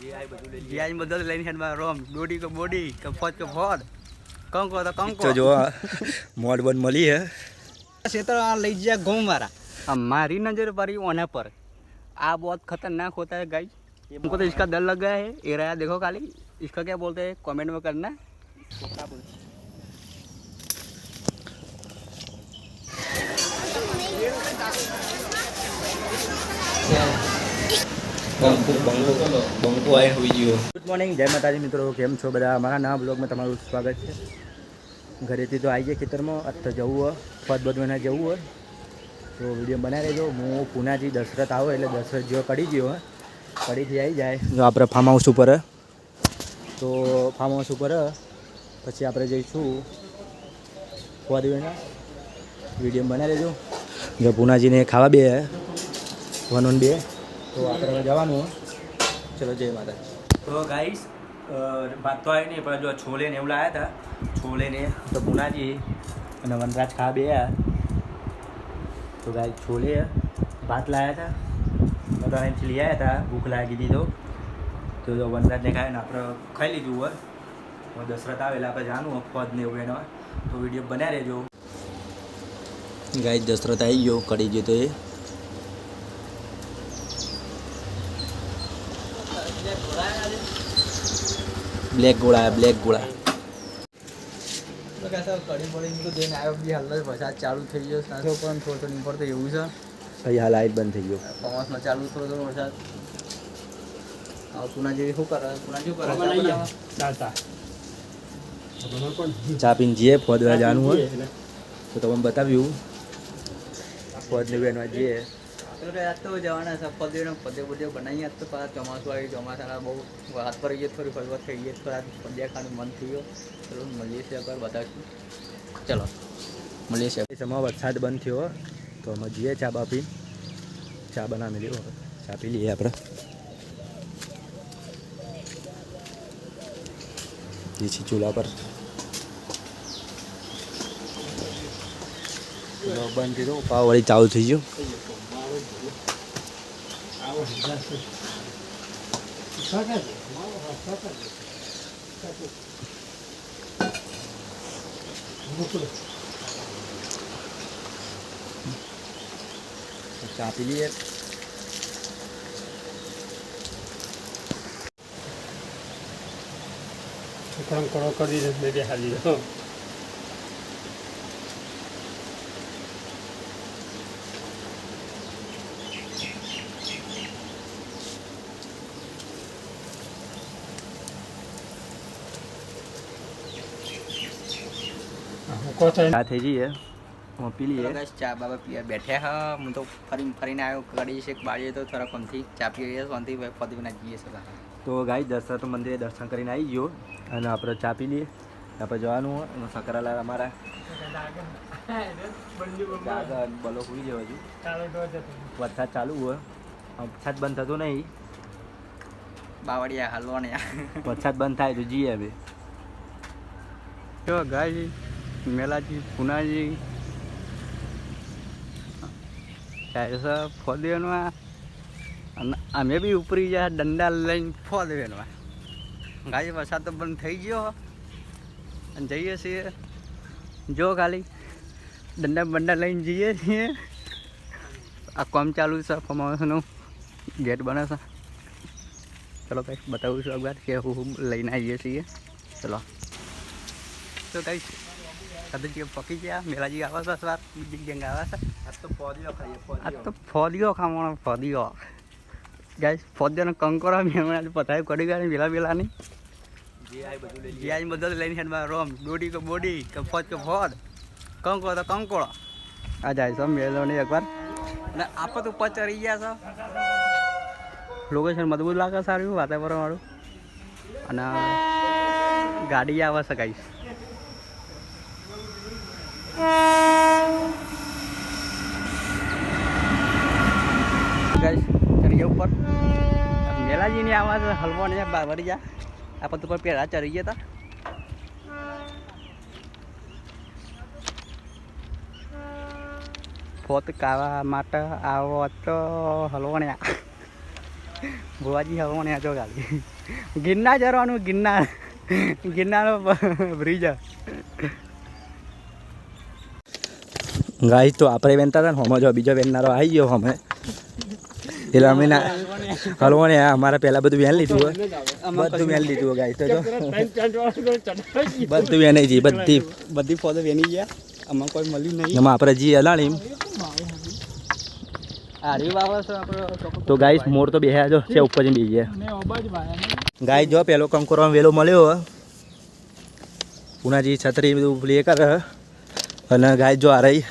GI બધું લઈને હેડમાં રોમ ડોડી કે બોડી કે ફોજ કે ફોડ કંકો તો કંકો જો મોડ બન મળી હે क्षेत्र लई जा गाँव मारा हमारी नज़र पड़ी ओना पर आ बहुत खतरनाक होता है गाइस हमको तो इसका डर लग गया है ये रहा देखो खाली इसका क्या बोलते हैं कमेंट में करना બંકો આય હોઈ ગયો ગુડ મોર્નિંગ જય માતાજી મિત્રો કેમ છો બધા અમારા નવા બ્લોગમાં તમારું સ્વાગત છે ઘરેથી તો આવી જાય ખેતરમાં આજ તો જવું હોય પદ બધવાના જવું હોય તો વિડીયો બનાવી રહેજો હું પુનાથી દશરથ આવો એટલે દશરથ જેવો કરી ગયો હોય કડીથી આવી જાય જો આપણે ફાર્મ હાઉસ ઉપર તો ફાર્મ હાઉસ ઉપર પછી આપણે જઈશું પદવાના વિડીયો બનાવી રહેજો જો પુનાજીને ખાવા બે 1 on 2 તો આપણે જવાનું ચલો જય માતાજી તો ગાઈસ बात तो आई नहीं पर जो छोले ने बुलाया था छोले ने तो पुना जी અને વનરાજ ખા બે तो गाइस छोले भात लाया था बता ले आया था भूख लागी थी तो जो वनराज ने खाया ने આપણે ખાઈ લીધું હોય તો દશરથ આવે એટલે આપણે જાણવું પદ ને એવું એનો તો વિડીયો બનાવી રહેજો ગાઈસ દશરથ આવી ગયો કરી ગયો તો એ ब्लैक गोला है ब्लैक गोला તો कैसा કડી પડી તો દેન આવ્યો બી હાલ વરસાદ ચાલુ થઈ ગયો સાંજો પણ થોડો નહીં પડતો એવું છે ભાઈ હાલ લાઈટ બંધ થઈ ગયો પવનમાં ચાલુ થોડો વરસાદ પુના જેવી શું કરે પુના શું કરે ચા પીને જઈએ ફોદવા જવાનું હોય તો તમને બતાવ્યું ફોદને બેનવા જઈએ આજ તો જવાના છે પદે બધે બનાવીએ આજ તો પાછા ચોમાસું આવી ચોમાસાના બહુ હાથ પર ગઈએ થોડી ફરવા થઈ ગઈ તો આજ પદ્યા ખાવાનું મન થઈ ગયો ચલો મળીએ છીએ એકવાર બતાવીશું ચલો મળીએ છીએ સમય વરસાદ બંધ થયો તો અમે જઈએ ચા બા પી ચા બનાવી લ્યો ચા પી લઈએ આપણે દેશી ચૂલા પર બંધ થયો પાવ વળી ચાલુ થઈ ગયું ચા પી લઈએ કરો કરી બેહાડી ચા થઈ જઈએ પી લઈએ ચા બાબા પીવા બેઠ્યા હા હું તો ફરીને આવ્યો ગાડી છે બાળીએ તો થોડા કોમથી ચા પીએ શાંતિ ફરી ના જઈએ છે તો ગાઈ દશરથ મંદિરે દર્શન કરીને આવી ગયો અને આપણે ચા પી લઈએ આપણે જવાનું હોય સકરાલાલ અમારા બલો હોઈ જવા હજુ વરસાદ ચાલુ હોય વરસાદ બંધ થતો નહીં બાવળિયા હાલવાને વરસાદ બંધ થાય તો જઈએ હવે જો ગાય મેલાજી પુનાજી ऐसा फौदेनवा અમે બી ઉપરી જાય દંડા લઈને ફોદેનવા ગાય વરસાદ તો બંધ થઈ ગયો અને જઈએ છીએ જો ખાલી દંડા બંડા લઈને જઈએ છીએ આ કામ ચાલુ છે ફાર્મ હાઉસનું ગેટ બને છે ચલો કંઈક બતાવું છું એકવાર કે હું લઈને આવીએ છીએ ચલો તો કંઈક કદાચ પકી ગયા મેલાજી આવે છે સવાર બીજી ગેંગ આવે છે આજ તો ફોદીઓ ખાઈએ આજ તો ફોદીઓ ખાવાનો ફોદીઓ ગાઈસ ફોદીઓનો કંકોરા મેં હમણાં પતાવી કરી ગયા વેલા નહીં જીઆઈ બધું લઈને હેડમાં રોમ ડોડી કે બોડી કે ફોજ કે ફોડ કંકો તો કંકોળો આ જાય છે મેળો નહીં એકવાર અને આપણે તો ઉપર ચડી ગયા છે લોકેશન મજબૂત લાગે સારું વાતાવરણ વાળું અને ગાડી આવે છે ગાઈસ ચડીએ ઉપર મેલાજીની આવાજ હલવો ને વળી જા આપણે તો કોઈ પહેલાં ચડી ગયા હતા પોત કાવા માટે આવો તો હલવો ને ભુવાજી હવા ને તો ખાલી ગિરનાર જવાનું ગિરનાર બ્રિજ. ગાઈસ તો આપણે વેનતા હતા ને હમણાં જો બીજો વેનનારો આવી ગયો અમે એટલે અમે ના હલવો ને અમારે પહેલાં બધું વેન લીધું હોય બધું વેન લીધું હોય ગાઈસ તો જો બધું વેનાઈ જઈ બધી ફોટો વેની ગયા. આમાં કોઈ મળ્યું નહીં. એમાં આપણે જી હલાણી આરી બાબા છે આપણે તો ગાઈસ મોર તો બેહ્યા જો છે ઉપર જઈને બેસી ગયા. ગાઈસ જો પેલો કંકોરો વેલો મળ્યો પુનાજી છત્રી બધું પ્લે કરે અને ગાય જો આ રહી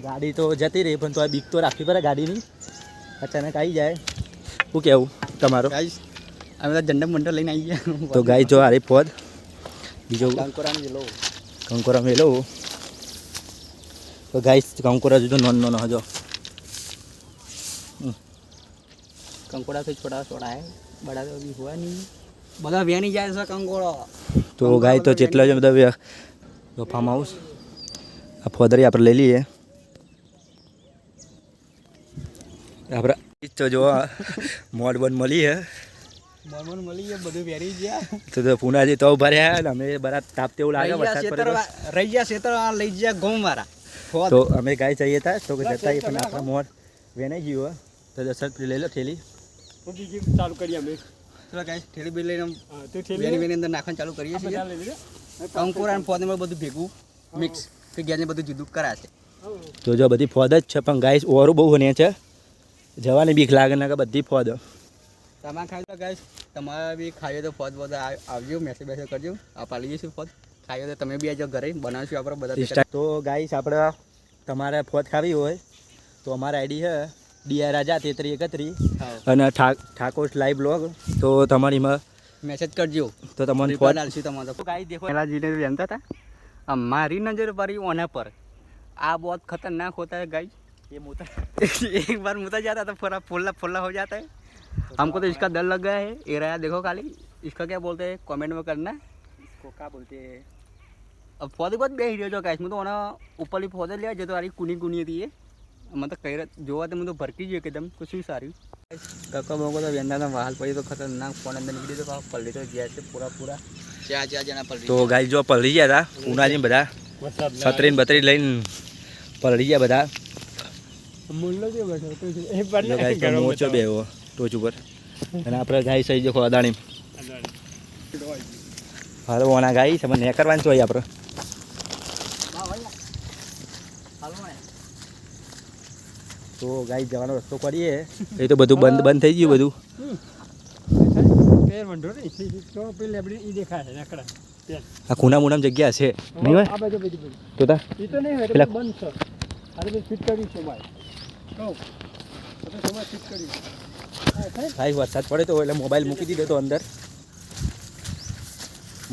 ગાડી તો જતી રહી પણ તો બીક તો રાખવી પડે ગાડીની અચાનક આવી જાય. શું કહેવું તમારું? ગાઈસ અમે તો ઝંડા મંડળ લઈને આવી ગયા. તો ગાય જો આ રહી પોદ બીજો કંકોરાની વેલો કંકોરા વેલો તો ગાઈસ કંકોરા જો નોન હજો કંકોડા તો છોટા છોડા હે બડા તો અભી હુआ नहीं. બધા વેની જાય છે કંકોડો. તો ગાય તો જેટલા છે બધા તો ફાર્મ હાઉસ આ ફોદરી આપણે લઈ લઈએ આપણે તો જો મોડ બંધ મળી હે મન મળી ગયા બધું વેરી ગયા. તો પુનાજી તો ઉભા રહ્યા અને અમે બરા તાપ તેવું લાગે વરસાદ પડે રહી ગયા ખેતર લઈ ગયા ગોમ વાળા. તો અમે ગાય જઈએ હતા તો જતા પણ આપણા મોડ વેનાઈ ગયું તો દસર લઈ લો થેલી ચાલુ કરીએ અમે. ચલો ગાઈસ થેલી બી લઈને તો થેલી વેની વેની અંદર નાખવાનું ચાલુ કરીએ છીએ. કંકોરા અને ફોદને બધું ભેગું મિક્સ કે ગેને બધું જુદું કરાશે. તો જો બધી ફોદ જ છે પણ ગાય ઓરું બહુ ને છે જવાની બીક લાગે ને કે બધી ફોદ. તમારે ખાઈ તો ગાઈસ તમારે બી ખાઈએ તો ફોદ બધા આવજો મેસેજ કરજો. આપ લઈએ છીએ ફોદ ખાઈએ તો તમે બી આવજો ઘરે બનાવશું આપણે બધા. તો ગાઈસ આપણે તમારે ફોદ ખાવી હોય તો અમારા આઈડી છે ડીઆર રાજા 3331 અને ઠાકોર લાઈવ બ્લોગ તો તમારીમાં મેસેજ કરજો તો તમને ફોન આલશું તમારે. તો ગાઈસ દેખો પહેલા જીને વેનતા હતા મારી નજર પડી ઓના पर આ बहुत खतरनाक होता है गाइस. ये मुता एक बार मुता जाता तो पूरा फुल्ला फुल्ला हो जाता है. हमको तो इसका डर लग गया है. ये रहा देखो खाली इसका क्या बोलते हैं कमेंट में करना. इसको क्या बोलते हैं अब पौधे बहुत बेच रहे जो गाइस मैं तो ओना ऊपर ही पौधे लिया जो तो आरी कुनी कुनी थी है मतलब कई जो तो मैं तो भरकी जो एकदम कुछ भी सारी काका लोगों को तो वेंदा था वाहल पड़ी तो खतरनाक फोन अंदर निकली तो पलटी तो जैसे पूरा पूरा चार जना पलटी. તો ગાય જો પલળી ગયા હતા પુનાજી બધા છત્રી બત્રી લઈને પલળી ગયા બધા. મુલ્લો જે બેઠો તો એ પર જો ગાય તો મોચો બેહો ટોચ ઉપર અને આપણે ગાય સહી જો અદાણી હાલો ઓના ગાય છે મને કરવાનું જોઈએ આપણે. તો ગાય જવાનો રસ્તો કરીએ એ તો બધું બંધ થઈ ગયું બધું. પેર મંડો ને તો પેલી લેબડી ઈ દેખાય છે નકડા પેર આ ખૂણા મૂણામ જગ્યા છે નહીં હોય આ બાજુ બધી તો તા ઈ તો નહીં હોય પેલા એટલે બંધ છે. આરે બી ફિટ કરી છે ભાઈ કહો તો સમય ફિટ કરી ભાઈ વરસાદ પડે તો એટલે મોબાઈલ મૂકી દીધો તો અંદર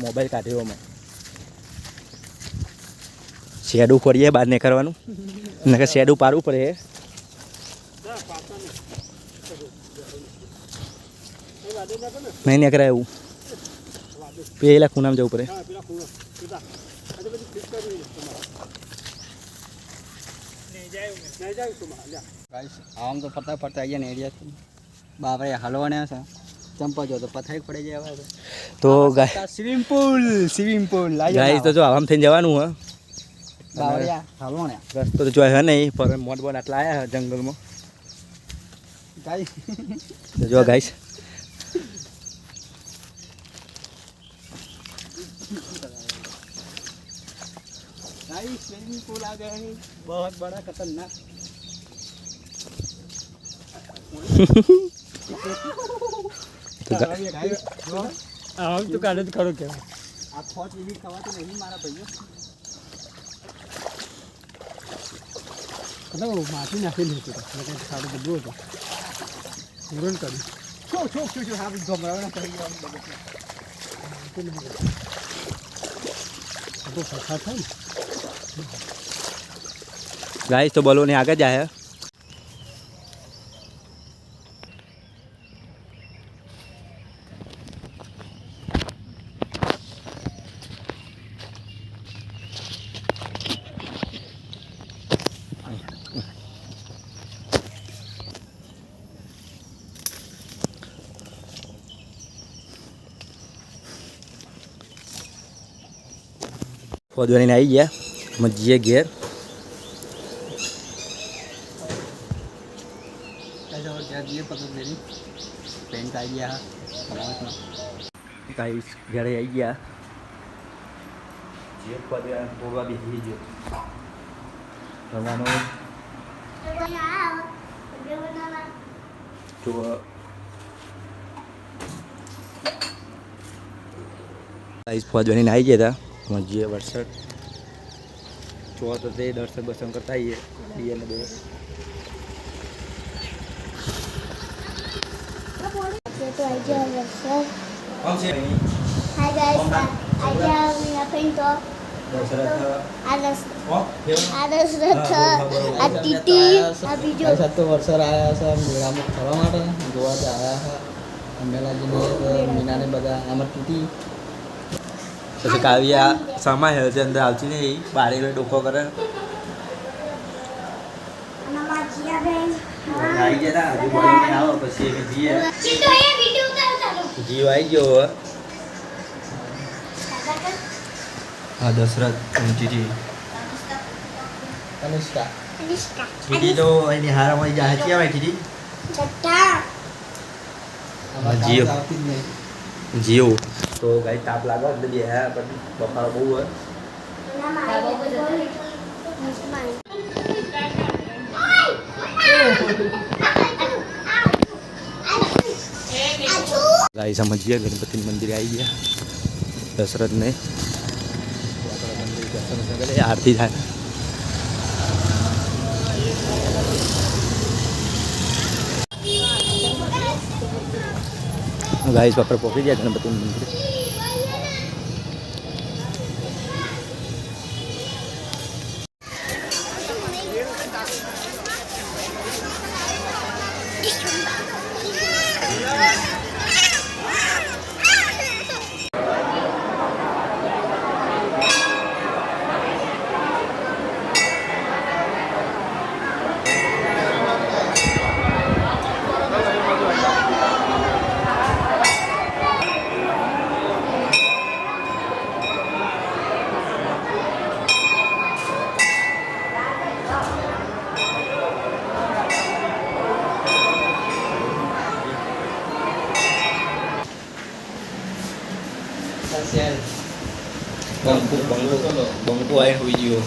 મોબાઈલ કાઢ્યો અમે શેડું ખોરીએ બહાર નહીં કરવાનું નકર શેડું પાડવું પડે. નહીં નીકળાય એવું પેલા ખૂણામાં જવું પડે. હા પેલા ખૂણો સીધા આરે બધી ફિટ કરી તમારે નહીં જાય તમારે જા गाइस आम तो फटाफट आइए ने एरिया बाप रे हलवाने से चंपा जो तो पथाई पड़े जाए તો ગાય स्विमिंग पूल ગાય તો જો આમ થઈને જવાનું હે बावरिया हलवाने રસ્તો તો જોઈ હે નહીં પણ મોટ બોટ આટલા આવ્યા જંગલમાં गाइस તો જો ગાઈસ गाइस स्विमिंग पूल आ गया है बहुत बड़ा खतरनाक આમ તો કાઢે જ ખરો કે આ ફોટ એવી ખવાતું નહીં મારા ભાઈઓ કદો માટી નાખેલી હતી તો એટલે સારું બધું હતું પૂરણ કરી છો હા ગમરાવાના પડી ગયા તો ફસા થાય ને ગાઈસ તો બોલો ને આગળ જાય ફોદવાનીને આવી ગયા અમે જઈએ ઘેર. પેન્ટ આવી ગયા ગાઈસ ઘરે આવી ગયા જે ફોદવા બોલવા બેસી ગયો રમવાનું તો ગાઈસ ફોદવાનીને આવી ગયા હતા અમે જે વરસાદ જોવા તો તે દર્શન બર્શન કરતા આવીએ ને બે તો I just have કોણ છે Hi guys, I just have pinto. Alas, a titi, a bijo. તો વરસાદ આવ્યા છે મેળામાં ફરવા માટે જોવા જ આવ્યા છે મેલાજીને મીનાને બધા આમાં તૂટી પછી કાવ્યા સમા હેલ છે અંદર આવતી નહીં બારી ડોકો કરે Mama Gia Ben. આવી ગયા હતા હજુ બોલીને આવો પછી અમે જઈએ Chito ye video ઉતારો. જીવ આવી ગયો હવે. હા દશરથ ઊંચીથી કનિષ્કા Anushka. ટીટી તો એની હારામાં જાય ક્યાં આવી ટીટી Chata. જીવ. આવતી જ નહીં જીવ તો ગાઈ તાપ લાગો એટલે બે હા પણ બફારો બહુ હોય Mama. ગાઈ સમજીએ ગણપતિ મંદિરે આવી ગયા દશરથને મંદિર દર્શન કરે આરતી થાય ગાઈસ બાપરે પહોંચી ગયા ગણપતિ મંદિરે બંકો આવીને હોઈ ગયો